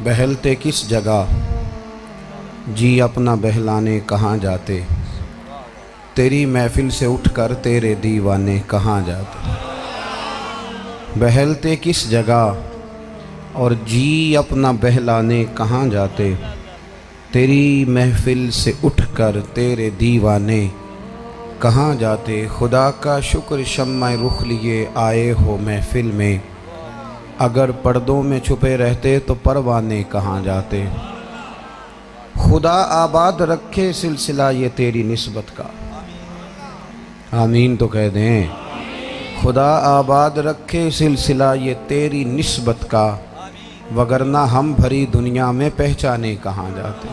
बहलते किस जगह, जी अपना बहलाने कहाँ जाते, तेरी महफिल से उठकर तेरे दीवाने कहाँ जाते। बहलते किस जगह और जी अपना बहलाने कहाँ जाते, तेरी महफिल से उठकर तेरे दीवाने कहाँ जाते। खुदा का शुक्र शम्मा रुख लिए आए हो महफिल में, अगर पर्दों में छुपे रहते तो परवाने कहाँ जाते। खुदा आबाद रखे सिलसिला ये तेरी निस्बत का, आमीन तो कह दें। खुदा आबाद रखे सिलसिला ये तेरी निस्बत का, वगरना हम भरी दुनिया में पहचाने कहाँ जाते।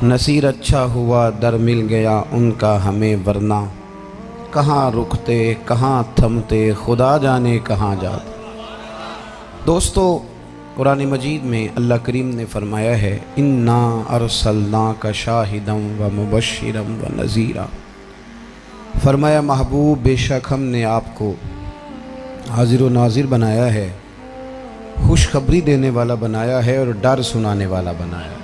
नसीर अच्छा हुआ दर मिल गया उनका हमें, वरना कहाँ रुकते कहाँ थमते, खुदा जाने कहाँ जाते। दोस्तों, कुरान मजीद में अल्लाह करीम ने फरमाया है, इन्ना अरसलना का शाहिदम व मुबश्शिरम व नज़ीरा। फरमाया महबूब बेशक हमने आपको हाजिर व नाजिर बनाया है, खुशखबरी देने वाला बनाया है और डर सुनाने वाला बनाया है।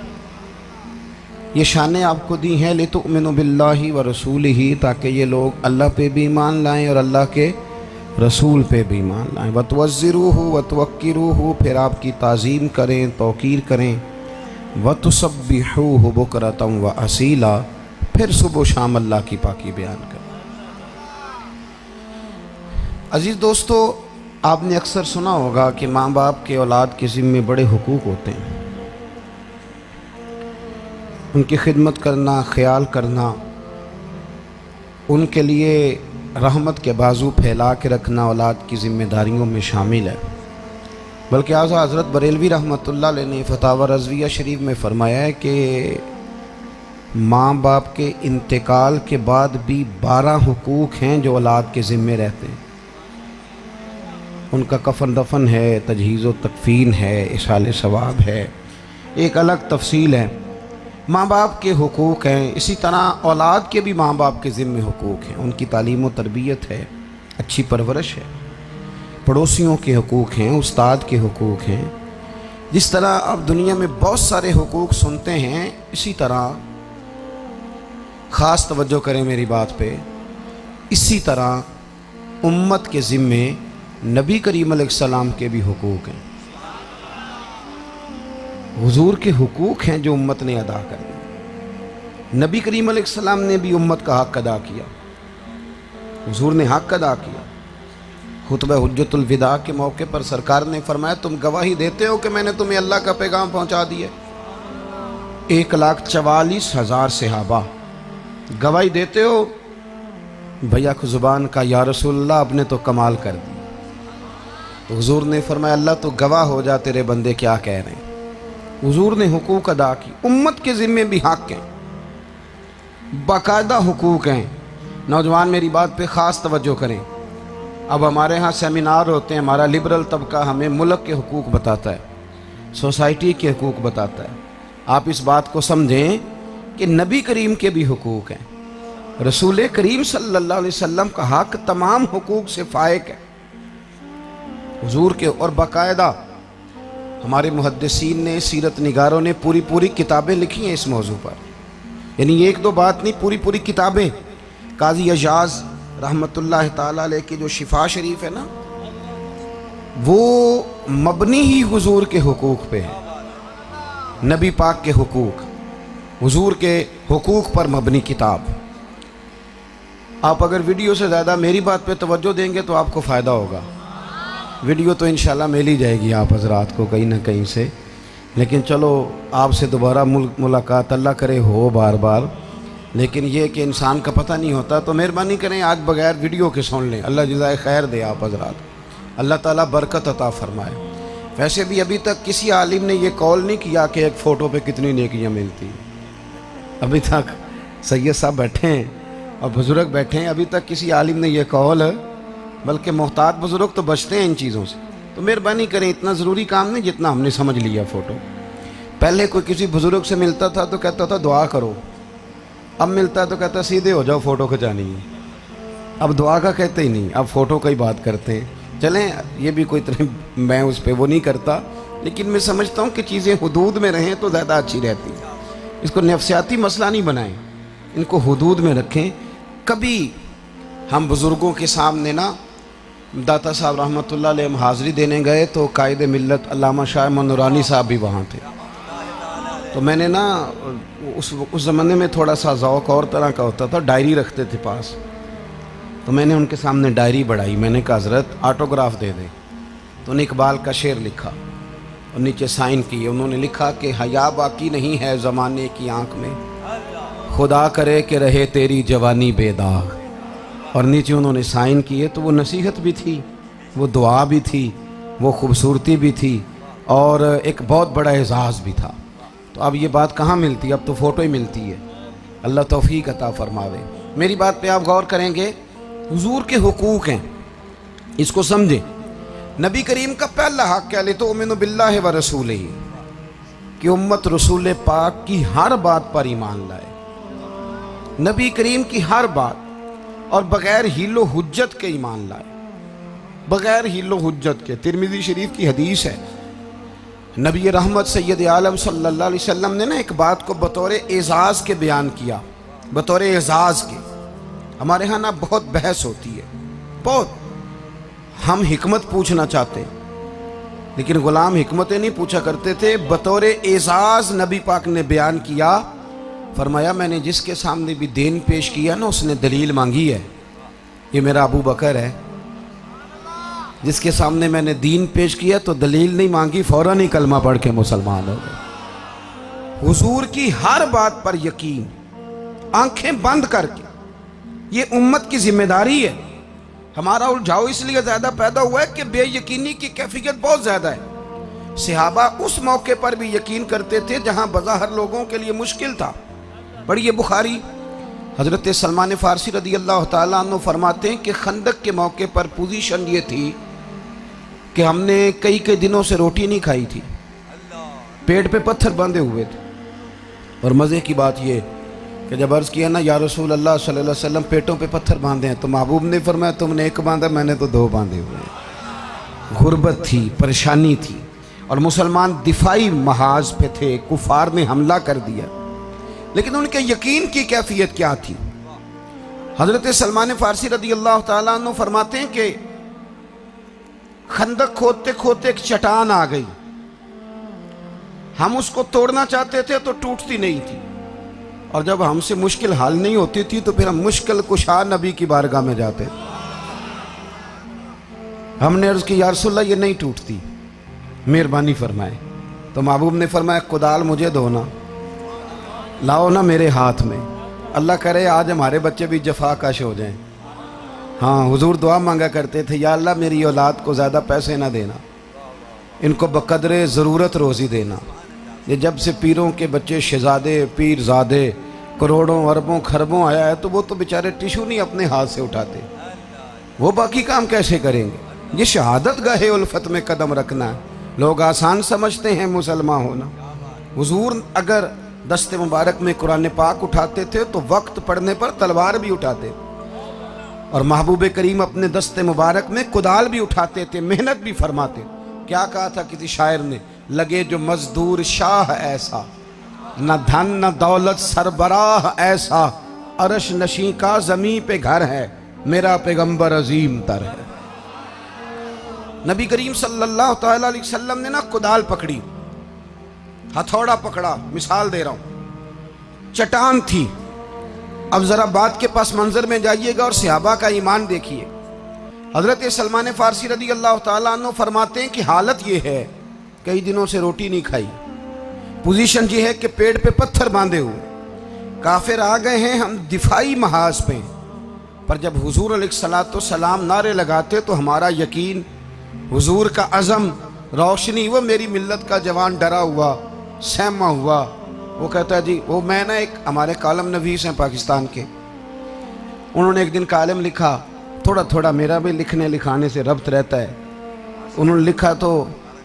ये शानें आपको दी हैं लितुमिनु बिल्लाहि व रसूलिही, ताकि ये लोग अल्लाह पे भी ईमान लाएं और अल्लाह के रसूल पे भी ईमान लाएं। वतवज़्ज़िरूहु वतवक्किरूहु, फिर आपकी ताज़ीम करें, तौक़ीर करें। वतुसब्बिहूहु बुकरतम व असीला, फिर सुबह शाम अल्लाह की पाकी बयान करें। अजीज़ दोस्तों, आपने अक्सर सुना होगा कि माँ बाप के औलाद के ज़िम्मे बड़े हुकूक होते हैं। उनकी खिदमत करना, ख्याल करना, उनके लिए रहमत के बाजू फैला के रखना औलाद की ज़िम्मेदारियों में शामिल है। बल्कि आज़ा हज़रत बरेलवी रहमतुल्लाह अलैह ने फतावा रज़विया शरीफ में फ़रमाया है कि माँ बाप के इंतकाल के बाद भी 12 हुकूक हैं जो औलाद के ज़िम्मे रहते हैं। उनका कफन दफन है, तजहीज़ व तकफ़ीन है, इसाले सवाब है, एक अलग तफसील है। माँ बाप के हुकूक हैं, इसी तरह औलाद के भी माँ बाप के ज़िम्मे हुकूक हैं। उनकी तालीम व तरबियत है, अच्छी परवरिश है, पड़ोसियों के हुकूक हैं, उस्ताद के हुकूक हैं। जिस तरह आप दुनिया में बहुत सारे हुकूक सुनते हैं, इसी तरह ख़ास तवज्जो करें मेरी बात पे, इसी तरह उम्मत के ज़िम्मे नबी करीम अलैहिस्सलाम के भी हुकूक हैं। हुजूर के हुकूक हैं जो उम्मत ने अदा करने। नबी करीम अलैहिस्सलाम ने भी उम्मत का हक़ अदा किया, हुजूर ने हक़ अदा किया। खुतबा हुज्जतुल विदा के मौके पर सरकार ने फरमाया, तुम गवाही देते हो कि मैंने तुम्हें अल्लाह का पैगाम पहुंचा दिया। 1,44,000 सहाबा गवाही देते हो। भैया को ज़ुबान का या रसूलल्लाह, आपने तो कमाल कर दी। तो हुजूर ने फरमाया, अल्लाह तो गवाह हो जा तेरे बंदे क्या कह रहे हैं। हुजूर ने हुकूक अदा की। उम्मत के ज़िम्मे भी हक़ हैं, बाकायदा हुकूक हैं। नौजवान मेरी बात पे ख़ास तवज्जो करें। अब हमारे यहाँ सेमिनार होते हैं, हमारा लिबरल तबका हमें मुल्क के हुकूक बताता है, सोसाइटी के हुकूक बताता है। आप इस बात को समझें कि नबी करीम के भी हुकूक हैं। रसूल करीम सल्लल्लाहु अलैहि वसल्लम का हक़ तमाम हुकूक से फ़ाइक है हुजूर के। और बाकायदा हमारे मुहद्दिसीन ने, सीरत निगारों ने पूरी किताबें लिखी हैं इस मौजू पर। यानी एक दो बात नहीं, पूरी किताबें। काजी अजाज रहमतुल्लाह ताला अलैह की जो शिफा शरीफ है ना, वो मबनी ही हुजूर के हुकूक पे है। नबी पाक के हुकूक, हुजूर के हुकूक पर मबनी किताब। आप अगर वीडियो से ज़्यादा मेरी बात पे तवज्जो देंगे तो आपको फ़ायदा होगा। वीडियो तो इंशाल्लाह मिल ही जाएगी आप हज़रात को कहीं ना कहीं से, लेकिन चलो आपसे दोबारा मुलाकात अल्लाह करे हो बार बार। लेकिन ये कि इंसान का पता नहीं होता, तो मेहरबानी करें आज बगैर वीडियो के सुन लें। अल्लाह जज़ाए खैर दे आप हज़रात, अल्लाह ताला बरकत अता फरमाए। वैसे भी अभी तक किसी आलिम ने ये कॉल नहीं किया कि एक फ़ोटो पे कितनी नेकियां मिलती हैं। अभी तक सैयद साहब बैठे हैं और बुज़ुर्ग बैठे हैं, अभी तक किसी आलिम ने ये कॉल, बल्कि मोहतात बुज़ुर्ग तो बचते हैं इन चीज़ों से। तो मेहरबानी करें, इतना ज़रूरी काम नहीं जितना हमने समझ लिया फ़ोटो। पहले कोई किसी बुज़ुर्ग से मिलता था तो कहता था दुआ करो, अब मिलता है तो कहता सीधे हो जाओ फ़ोटो खिंचानी है। अब दुआ का कहते ही नहीं, अब फ़ोटो का ही बात करते हैं। चलें, ये भी कोई तरह मैं उस पर वो नहीं करता, لیکن میں سمجھتا ہوں کہ چیزیں حدود میں رہیں تو زیادہ اچھی رہتی ہیں. اس کو نفسیاتی مسئلہ نہیں بنائیں، ان کو حدود میں رکھیں. کبھی ہم بزرگوں کے سامنے نا داتا صاحب رحمۃ اللہ علیہ ہم حاضری دینے گئے تو قائد ملت علامہ شاہ احمد نورانی صاحب بھی وہاں تھے. تو میں نے نا اس زمانے میں تھوڑا سا ذوق اور طرح کا ہوتا تھا، ڈائری رکھتے تھے پاس. تو میں نے ان کے سامنے ڈائری بڑھائی، میں نے کہا حضرت آٹوگراف دے دیں. تو انہیں اقبال کا شعر لکھا اور نیچے سائن کیے. انہوں نے لکھا کہ حیا باقی نہیں ہے زمانے کی آنکھ میں، خدا کرے کہ رہے تیری جوانی بے داغ. اور نیچے انہوں نے سائن کیے. تو وہ نصیحت بھی تھی، وہ دعا بھی تھی، وہ خوبصورتی بھی تھی، اور ایک بہت بڑا اعزاز بھی تھا. تو اب یہ بات کہاں ملتی ہے؟ اب تو فوٹو ہی ملتی ہے. اللہ توفیق عطا فرماوے. میری بات پہ آپ غور کریں گے. حضور کے حقوق ہیں، اس کو سمجھیں. نبی کریم کا پہلا حق ہے لِتُؤْمِنُوا بِاللَّهِ وَرَسُولِهِ، کہ امت رسول پاک کی ہر بات پر ایمان لائے. نبی کریم کی ہر بات، اور بغیر حیل و حجت کے ایمان لائے، بغیر حیل و حجت کے. ترمذی شریف کی حدیث ہے، نبی رحمت سید عالم صلی اللہ علیہ وسلم نے نا ایک بات کو بطور اعزاز کے بیان کیا، بطور اعزاز کے. ہمارے ہاں نا بہت بحث ہوتی ہے، بہت. ہم حکمت پوچھنا چاہتے ہیں، لیکن غلام حکمتیں نہیں پوچھا کرتے تھے. بطور اعزاز نبی پاک نے بیان کیا، فرمایا میں نے جس کے سامنے بھی دین پیش کیا نا اس نے دلیل مانگی ہے. یہ میرا ابو بکر ہے، جس کے سامنے میں نے دین پیش کیا تو دلیل نہیں مانگی، فوراً ہی کلمہ پڑھ کے مسلمان ہو گئے. حضور کی ہر بات پر یقین، آنکھیں بند کر کے. یہ امت کی ذمہ داری ہے. ہمارا الجھاؤ اس لیے زیادہ پیدا ہوا ہے کہ بے یقینی کی کیفیت بہت زیادہ ہے. صحابہ اس موقع پر بھی یقین کرتے تھے جہاں بظاہر لوگوں کے لیے مشکل تھا. پڑھیے بخاری، حضرت سلمان فارسی رضی اللہ تعالیٰ عنہ فرماتے ہیں کہ خندق کے موقع پر پوزیشن یہ تھی کہ ہم نے کئی دنوں سے روٹی نہیں کھائی تھی، پیٹ پہ پتھر باندھے ہوئے تھے. اور مزے کی بات یہ کہ جب عرض کیا نا یا رسول اللہ صلی اللہ علیہ وسلم پیٹوں پہ پتھر باندھے ہیں، تو محبوب نے فرمایا تم نے ایک باندھا، میں نے تو دو باندھے ہوئے ہیں. غربت تھی، پریشانی تھی، اور مسلمان دفاعی محاذ پہ تھے. کفار نے حملہ کر دیا، لیکن ان کے یقین کی کیفیت کیا تھی؟ حضرت سلمان فارسی رضی اللہ تعالیٰ عنہ فرماتے ہیں کہ خندق کھودتے کھودتے ایک چٹان آ گئی. ہم اس کو توڑنا چاہتے تھے تو ٹوٹتی نہیں تھی، اور جب ہم سے مشکل حل نہیں ہوتی تھی تو پھر ہم مشکل کشا نبی کی بارگاہ میں جاتے. ہم نے عرض کی یا رسول اللہ یہ نہیں ٹوٹتی، مہربانی فرمائے. تو محبوب نے فرمایا کدال مجھے دھونا، لاؤ نا میرے ہاتھ میں. اللہ کرے آج ہمارے بچے بھی جفا کش ہو جائیں. ہاں حضور دعا مانگا کرتے تھے یا اللہ میری اولاد کو زیادہ پیسے نہ دینا، ان کو بقدر ضرورت روزی دینا. یہ جب سے پیروں کے بچے شہزادے پیر زادے کروڑوں اربوں خربوں آیا ہے تو وہ تو بیچارے ٹیشو نہیں اپنے ہاتھ سے اٹھاتے، وہ باقی کام کیسے کریں گے؟ یہ شہادت گاہ الفت میں قدم رکھنا ہے. لوگ آسان سمجھتے ہیں مسلمان ہونا. حضور اگر دست مبارک میں قرآن پاک اٹھاتے تھے تو وقت پڑنے پر تلوار بھی اٹھاتے، اور محبوب کریم اپنے دست مبارک میں کدال بھی اٹھاتے تھے، محنت بھی فرماتے. کیا کہا تھا کسی شاعر نے؟ لگے جو مزدور شاہ ایسا، نہ دھن نہ دولت سربراہ ایسا، عرش نشیں کا زمین پہ گھر ہے، میرا پیغمبر عظیم تر ہے. نبی کریم صلی اللہ تعالیٰ علیہ وسلم نے نا کدال پکڑی، ہتھوڑا پکڑا، مثال دے رہا ہوں، چٹان تھی. اب ذرا بات کے پس منظر میں جائیے گا اور صحابہ کا ایمان دیکھیے. حضرت سلمان فارسی رضی اللہ تعالیٰ عنہ فرماتے ہیں کہ حالت یہ ہے کئی دنوں سے روٹی نہیں کھائی، پوزیشن یہ ہے کہ پیٹ پہ پتھر باندھے ہوئے، کافر آ گئے ہیں، ہم دفاعی محاذ پہ. پر جب حضور علیہ الصلوۃ والسلام نعرے لگاتے تو ہمارا یقین، حضور کا عزم، روشنی، وہ میری ملت کا جوان ڈرا ہوا سہما ہوا. وہ کہتا ہے جی وہ میں نا ایک ہمارے کالم نویس ہیں پاکستان کے، انہوں نے ایک دن کالم لکھا، تھوڑا تھوڑا میرا بھی لکھنے لکھانے سے ربط رہتا ہے. انہوں نے لکھا تو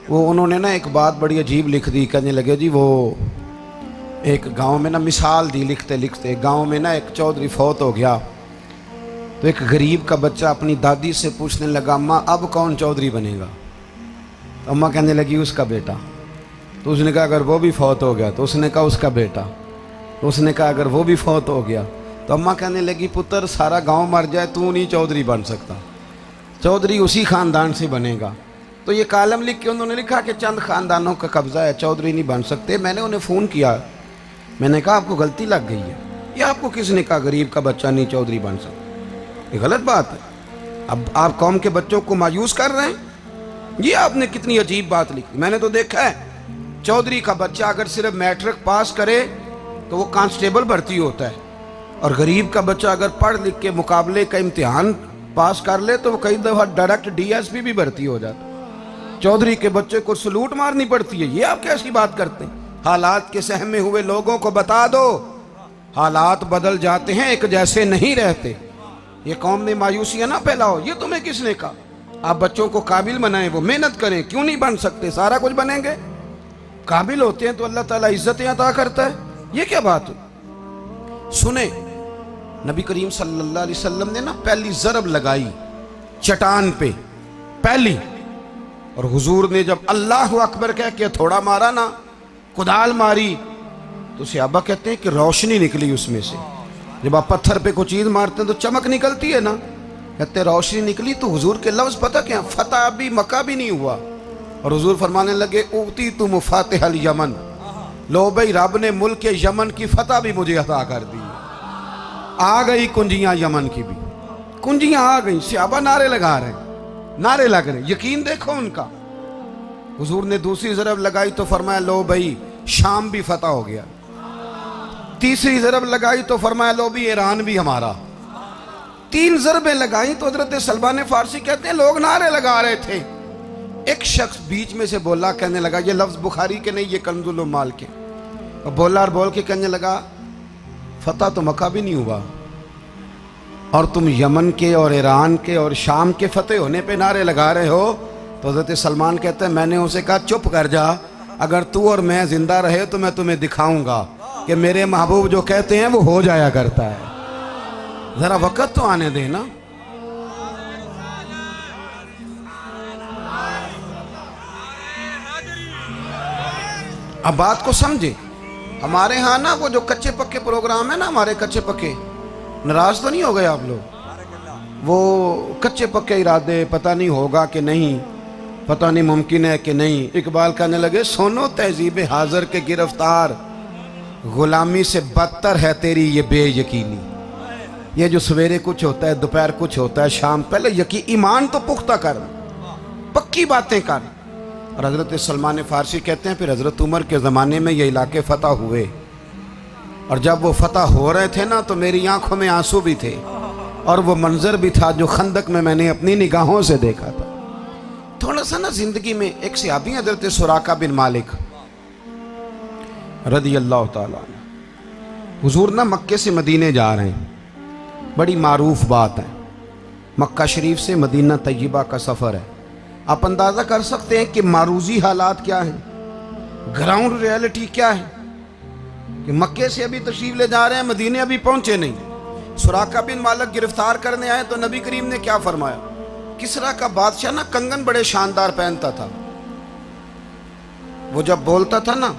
انہوں نے نا ایک بات بڑی عجیب لکھ دی. کہنے لگے جی وہ ایک گاؤں میں نا مثال دی لکھتے لکھتے، گاؤں میں نا ایک چودھری فوت ہو گیا تو ایک غریب کا بچہ اپنی دادی سے پوچھنے لگا ماں اب کون چودھری بنے گا؟ अम्मा कहने लगी उसका बेटा। तो उसने कहा अगर वो भी फौत हो गया। तो उसने कहा उसका बेटा। तो उसने कहा अगर वो भी फौत हो गया। तो अम्मा कहने लगी पुत्र सारा गांव मर जाए तू नहीं चौधरी बन सकता, चौधरी उसी ख़ानदान से बनेगा। तो ये कालम लिख के उन्होंने लिखा कि चंद ख़ानदानों का कब्ज़ा है, चौधरी नहीं बन सकते। मैंने उन्हें फ़ोन किया, मैंने कहा आपको गलती लग गई है, ये आपको किसने कहा गरीब का बच्चा नहीं चौधरी बन सकता? ये गलत बात है। अब आप कौम के बच्चों को मायूस कर रहे हैं। ये आपने कितनी अजीब बात लिखी। मैंने तो देखा है चौधरी का बच्चा अगर सिर्फ मैट्रिक पास करे तो वो कांस्टेबल भर्ती होता है, और गरीब का बच्चा अगर पढ़ लिख के मुकाबले का इम्तिहान पास कर ले तो वो कई दफ़ा डायरेक्ट डीएसपी भी भर्ती हो जाता है। चौधरी के बच्चे को सलूट मारनी पड़ती है। ये आप कैसी बात करते हैं? हालात के सहमे हुए लोगों को बता दो, हालात बदल जाते हैं, एक जैसे नहीं रहते। ये कौम में मायूसियाँ ना फैलाओ। ये तुम्हें किसने कहा? आप बच्चों को काबिल बनाएं, वो मेहनत करें। क्यों नहीं बन सकते? सारा कुछ बनेंगे। काबिल होते हैं तो अल्लाह ताला इज्जतें अता करता है। ये क्या बात है? सुने, नबी करीम सल्लल्लाहु अलैहि वसल्लम ने ना पहली ज़रब लगाई चट्टान पे, पहली। और हुजूर ने जब अल्लाह अकबर कह के थोड़ा मारा ना, कुदाल मारी, तो सहाबा कहते हैं कि रोशनी निकली उसमें से। जब आप पत्थर पे कोई चीज़ मारते हैं तो चमक निकलती है ना, कहते रोशनी निकली। तो हुजूर के लफ्ज़ पता क्या? फतह भी मक्का भी नहीं हुआ। और हुजूर फरमाने लगे ऊती तुम फातिहल यमन, लो भाई रब ने मुल्क के यमन की फतह भी मुझे अता कर दी। आ गई कुंजियां यमन की भी, कुंजियां आ गई। सहाबा नारे लगा रहे, नारे लग रहे, यकीन देखो उनका। हुजूर ने दूसरी ज़रब लगाई तो फरमाया लो भाई शाम भी फतह हो गया। तीसरी ज़रब लगाई तो फरमाया लो भी ईरान भी हमारा। 3 ज़रबें लगाई तो हज़रत सलमान फारसी कहते हैं लोग नारे लगा रहे थे। एक शख्स बीच में से बोला, कहने लगा, ये लफ्ज़ बुखारी के नहीं, ये कंजुल माल के। और बोला और बोल के कहने लगा फतह तो मक्का भी नहीं हुआ और तुम यमन के और ईरान के और शाम के फतेह होने पे नारे लगा रहे हो। तो हज़रत सलमान कहते हैं मैंने उसे कहा चुप कर जा, अगर तू और मैं जिंदा रहे तो मैं तुम्हें दिखाऊंगा कि मेरे महबूब जो कहते हैं वो हो जाया करता है। जरा वक्त तो आने देना। अब बात को समझे। हमारे यहाँ ना वो जो कच्चे पक्के प्रोग्राम है ना, हमारे कच्चे पक्के, नाराज तो नहीं हो गए आप लोग? वो कच्चे पक्के इरादे, पता नहीं होगा कि नहीं, पता नहीं मुमकिन है कि नहीं। इकबाल कहने लगे सोनो तहजीब हाजिर के गिरफ्तार, गुलामी से बदतर है तेरी ये बेयकीनी। ये जो सवेरे कुछ होता है, दोपहर कुछ होता है, शाम, पहले यकीन ईमान तो पुख्ता कर, पक्की बातें कर। और हज़रत सलमान फारसी कहते हैं फिर हज़रत उमर के ज़माने में ये इलाके फ़तह हुए, और जब वो फ़तह हो रहे थे ना तो मेरी आंखों में आंसू भी थे, और वो मंजर भी था जो खंदक में मैंने अपनी निगाहों से देखा था। थोड़ा सा ना ज़िंदगी में एक सहाबी हज़रत सुराका बिन मालिक रदी अल्लाह ताला अन्हु, हुजूर ना मक्के से मदीने जा रहे हैं, बड़ी मारूफ बात है। मक्का शरीफ से मदीना तय्यबा का सफ़र है। आप अंदाज़ा कर सकते हैं कि मारूजी हालात क्या हैं, ग्राउंड रियलिटी क्या है कि मक्के से अभी तशरीफ ले जा रहे हैं, मदीने अभी पहुंचे नहीं। सुराका बिन मालिक गिरफ्तार करने आए तो नबी करीम ने क्या फरमाया? किसरा का बादशाह ना कंगन बड़े शानदार पहनता था। वो जब बोलता था ना,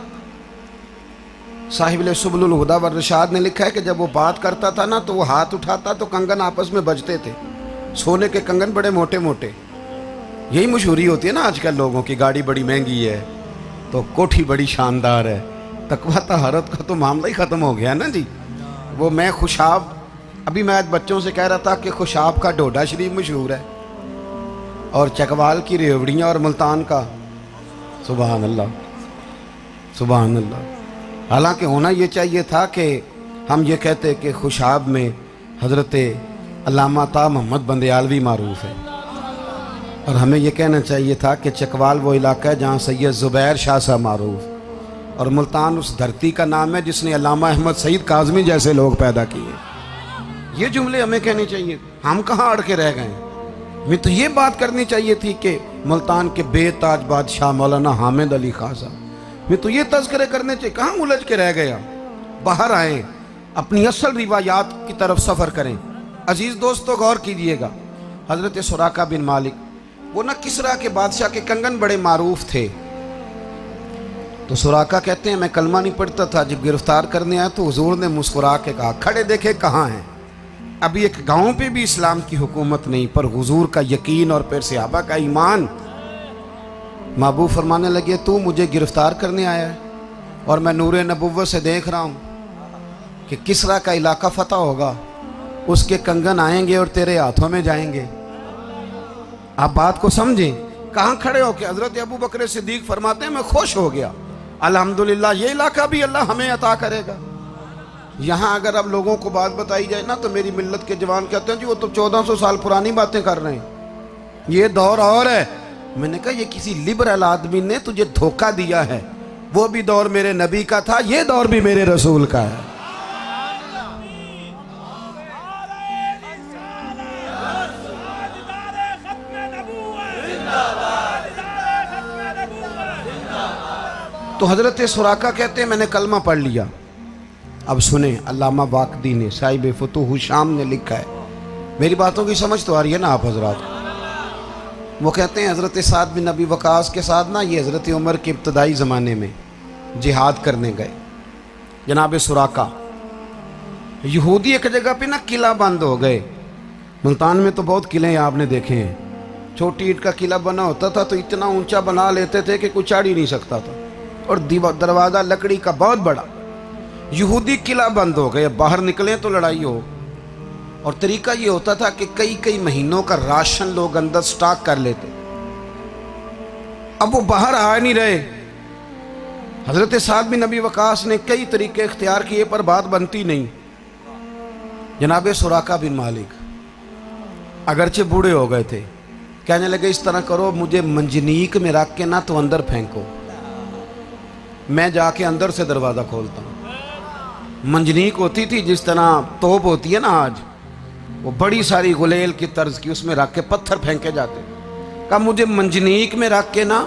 साहिब सुबुल हुदा व रशाद ने लिखा है कि जब वो बात करता था ना तो वो हाथ उठाता तो कंगन आपस में बजते थे। सोने के कंगन बड़े मोटे मोटे। यही मशहूरी होती है ना आजकल लोगों की, गाड़ी बड़ी महंगी है तो कोठी बड़ी शानदार है। तकवा तहारत का तो मामला ही ख़त्म हो गया ना जी। वो मैं खुशाब, अभी मैं आज बच्चों से कह रहा था कि खुशाब का डोडा शरीफ मशहूर है, और चकवाल की रेवड़ियाँ और मुल्तान का, सुबहान अल्लाह सुबहान अल्लाह। हालांकि होना ये चाहिए था कि हम ये कहते कि खुशाब में हज़रत अल्लामा ता मोहम्मद बंदयालवी मारूफ है, और हमें ये कहना चाहिए था कि चकवाल वो इलाका है जहाँ सैयद ज़ुबैर शाह साहब मारूफ, और मुल्तान उस धरती का नाम है जिसने अल्लामा अहमद सईद काज़मी जैसे लोग पैदा किए। ये जुमले हमें कहने चाहिए। हम कहाँ अड़ के रह गए? हमें तो ये बात करनी चाहिए थी कि मुल्तान के बेताज बादशाह मौलाना हामिद अली खां साहब, हमें तो ये तज़किरे करने चाहिए। कहाँ उलझ के रह गया? बाहर आए, अपनी असल रिवायात की तरफ सफ़र करें। अजीज़ दोस्तों गौर कीजिएगा, हज़रत सुराका बिन मालिक وہ نا किसरा के बादशाह के कंगन बड़े मारूफ थे। तो सुराका कहते हैं मैं कलमा नहीं पढ़ता था, जब गिरफ्तार करने आया तो हुजूर ने मुस्कुरा के कहा खड़े देखे कहाँ हैं। अभी एक गांव पे भी इस्लाम की हुकूमत नहीं, पर हुजूर का यकीन और फिर सहाबा का ईमान। महबूब फरमाने लगे तू मुझे गिरफ्तार करने आया है और मैं नूरे नबुव्वत से देख रहा हूँ कि किसरा का इलाका फतह होगा, उसके कंगन आएंगे और तेरे हाथों में जाएंगे। आप बात को समझें। कहाँ खड़े हो के हजरत अबू बकर सिद्दीक फरमाते हैं मैं खुश हो गया, अल्हम्दुलिल्लाह ये इलाका भी अल्लाह हमें अता करेगा। यहाँ अगर अब लोगों को बात बताई जाए ना तो मेरी मिल्लत के जवान कहते हैं जी वो तो 1400 साल पुरानी बातें कर रहे हैं, ये दौर और है। मैंने कहा ये किसी लिबरल आदमी ने तुझे धोखा दिया है, वो भी दौर मेरे नबी का था, ये दौर भी मेरे रसूल का है। तो हजरत सुराका कहते हैं मैंने कलमा पढ़ लिया। अब सुने, अल्लामा वाकदी ने साहिब फुतूह शाम ने लिखा है, मेरी बातों की समझ तो आ रही है ना आप हजरात। वो कहते हैं हजरत साद बिन नबी वकास के साथ ना ये हजरत उमर के इब्तदाई ज़माने में जिहाद करने गए। जनाब सुराका यहूदी एक जगह पे ना किला बंद हो गए। मुल्तान में तो बहुत किले आपने देखे हैं, छोटी ईंट का किला बना होता था तो इतना ऊंचा बना लेते थे कि कोई चढ़ ही नहीं सकता था, और दरवाज़ा लकड़ी का बहुत बड़ा। यहूदी किला बंद हो गए, बाहर निकले तो लड़ाई हो। और तरीका ये होता था कि कई कई महीनों का राशन लोग अंदर स्टॉक कर लेते। अब वो बाहर आ नहीं रहे। हजरत साद बिन नबी वकास ने कई तरीके इख्तियार किए पर बात बनती नहीं। जनाब सुराका बिन मालिक अगरचे बूढ़े हो गए थे, कहने लगे इस तरह करो मुझे मंजनीक में रख के ना तो अंदर फेंको, मैं जाके अंदर से दरवाज़ा खोलता हूँ। मंजनीक होती थी जिस तरह तोप होती है ना आज, वो बड़ी सारी गुलेल की तर्ज की, उसमें रख के पत्थर फेंके जाते। कहा मुझे मंजनीक में रख के ना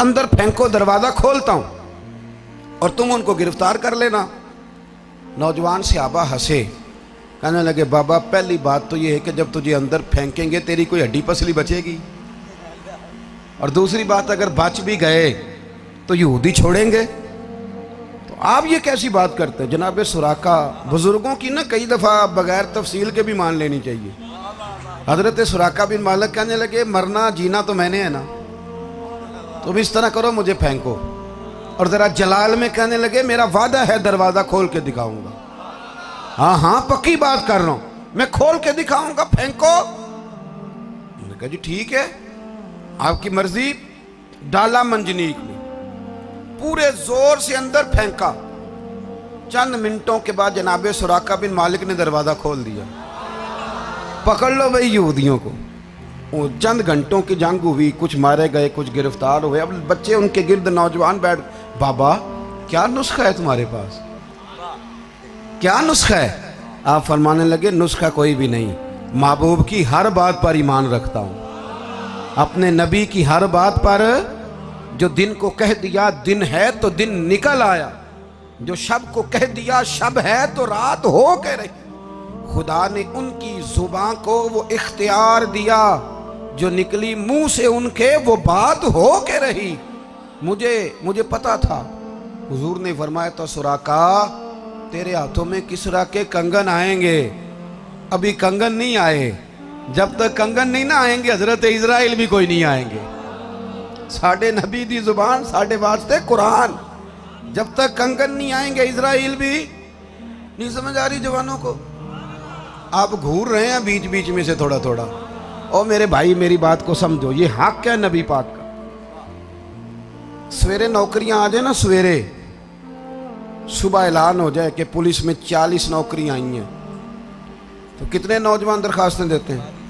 अंदर फेंको, दरवाज़ा खोलता हूँ और तुम उनको गिरफ्तार कर लेना। नौजवान सहाबा हंसे, कहने लगे बाबा पहली बात तो ये है कि जब तुझे अंदर फेंकेंगे तेरी कोई हड्डी पसली बचेगी, और दूसरी बात अगर बच भी गए तो यहूदी छोड़ेंगे। तो आप ये कैसी बात करते हैं। जनाब सुराका बुजुर्गों की ना कई दफ़ा बगैर तफसील के भी मान लेनी चाहिए। हजरत सुराका बिन मालिक कहने लगे मरना जीना तो मैंने है ना, तुम इस तरह करो मुझे फेंको। और ज़रा जलाल में कहने लगे मेरा वादा है दरवाज़ा खोल के दिखाऊंगा। हाँ हाँ पक्की बात कर रहा हूँ, मैं खोल के दिखाऊंगा, फेंको। मैंने कहा जी ठीक है आपकी मर्जी। डाला मंजनीक में, पूरे जोर से अंदर फेंका। चंद मिनटों के बाद जनाब सुराका बिन मालिक ने दरवाज़ा खोल दिया। पकड़ लो भाई यहूदियों को। वो चंद घंटों की जंग हुई, कुछ मारे गए कुछ गिरफ्तार हुए। अब बच्चे उनके गिर्द नौजवान बैठ, बाबा क्या नुस्खा है तुम्हारे पास, क्या नुस्खा है। आप फरमाने लगे नुस्खा कोई भी नहीं, महबूब की हर बात पर ईमान रखता हूँ, अपने नबी की हर बात पर। जो दिन को कह दिया दिन है तो दिन निकल आया, जो शब को कह दिया शब है तो रात हो के रही। खुदा ने उनकी जुबान को वो इख्तियार दिया, जो निकली मुंह से उनके वो बात हो के रही। मुझे पता था। हुजूर ने फरमाया तो सुराका तेरे हाथों में किसरा के कंगन आएंगे। अभी कंगन नहीं आए, जब तक कंगन नहीं ना आएंगे हजरत इजराइल भी कोई नहीं आएंगे। साढ़े नबी दी जुबान साढ़े वास्ते कुरान, जब तक कंगन नहीं आएंगे इजराइल भी नहीं। समझ आ रही जवानों को। आप घूर रहे हैं बीच बीच में से थोड़ा थोड़ा। और मेरे भाई मेरी बात को समझो, ये हक है नबी पाक का। सवेरे नौकरियां आ जाए ना, सवेरे सुबह ऐलान हो जाए कि पुलिस में 40 नौकरियां आई हैं, तो कितने नौजवान दरखास्तें देते हैं।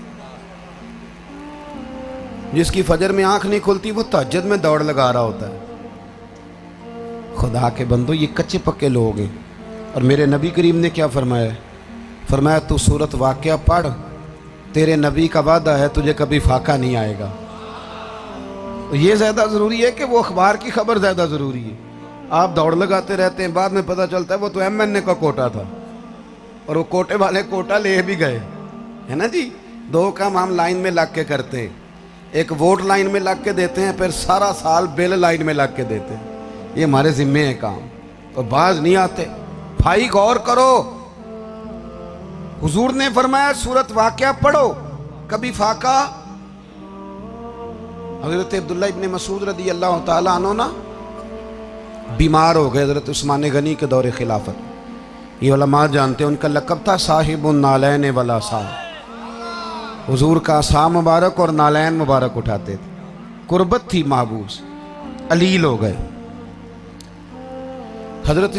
जिसकी फजर में आंख नहीं खुलती वो तहज्जुद में दौड़ लगा रहा होता है। खुदा के बंदो ये कच्चे पक्के लोग हैं। और मेरे नबी करीम ने क्या फरमाया, फरमाया तू सूरत वाक़या पढ़, तेरे नबी का वादा है तुझे कभी फाका नहीं आएगा। तो ये ज़्यादा ज़रूरी है कि वो अखबार की खबर ज़्यादा ज़रूरी है। आप दौड़ लगाते रहते हैं, बाद में पता चलता है वो तो MNA का कोटा था और वो कोटे वाले कोटा ले भी गए, है ना जी। दो काम हम लाइन में लग के करते हैं। ایک ووٹ لائن میں لگ کے دیتے ہیں، پھر سارا سال بل لائن میں لگ کے دیتے ہیں. یہ ہمارے ذمے ہے کام، اور باز نہیں آتے. بھائی غور کرو، حضور نے فرمایا سورت واقعہ پڑھو. کبھی فاقہ حضرت عبداللہ ابن مسعود رضی اللہ تعالیٰ عنہ نا بیمار ہو گئے حضرت عثمان غنی کے دور خلافت. یہ علماء جانتے ہیں ان کا لقب تھا صاحب النالین والا صاحب. حضور کا عصا مبارک اور نالین مبارک اٹھاتے تھے. قربت تھی محبوس، علیل ہو گئے. حضرت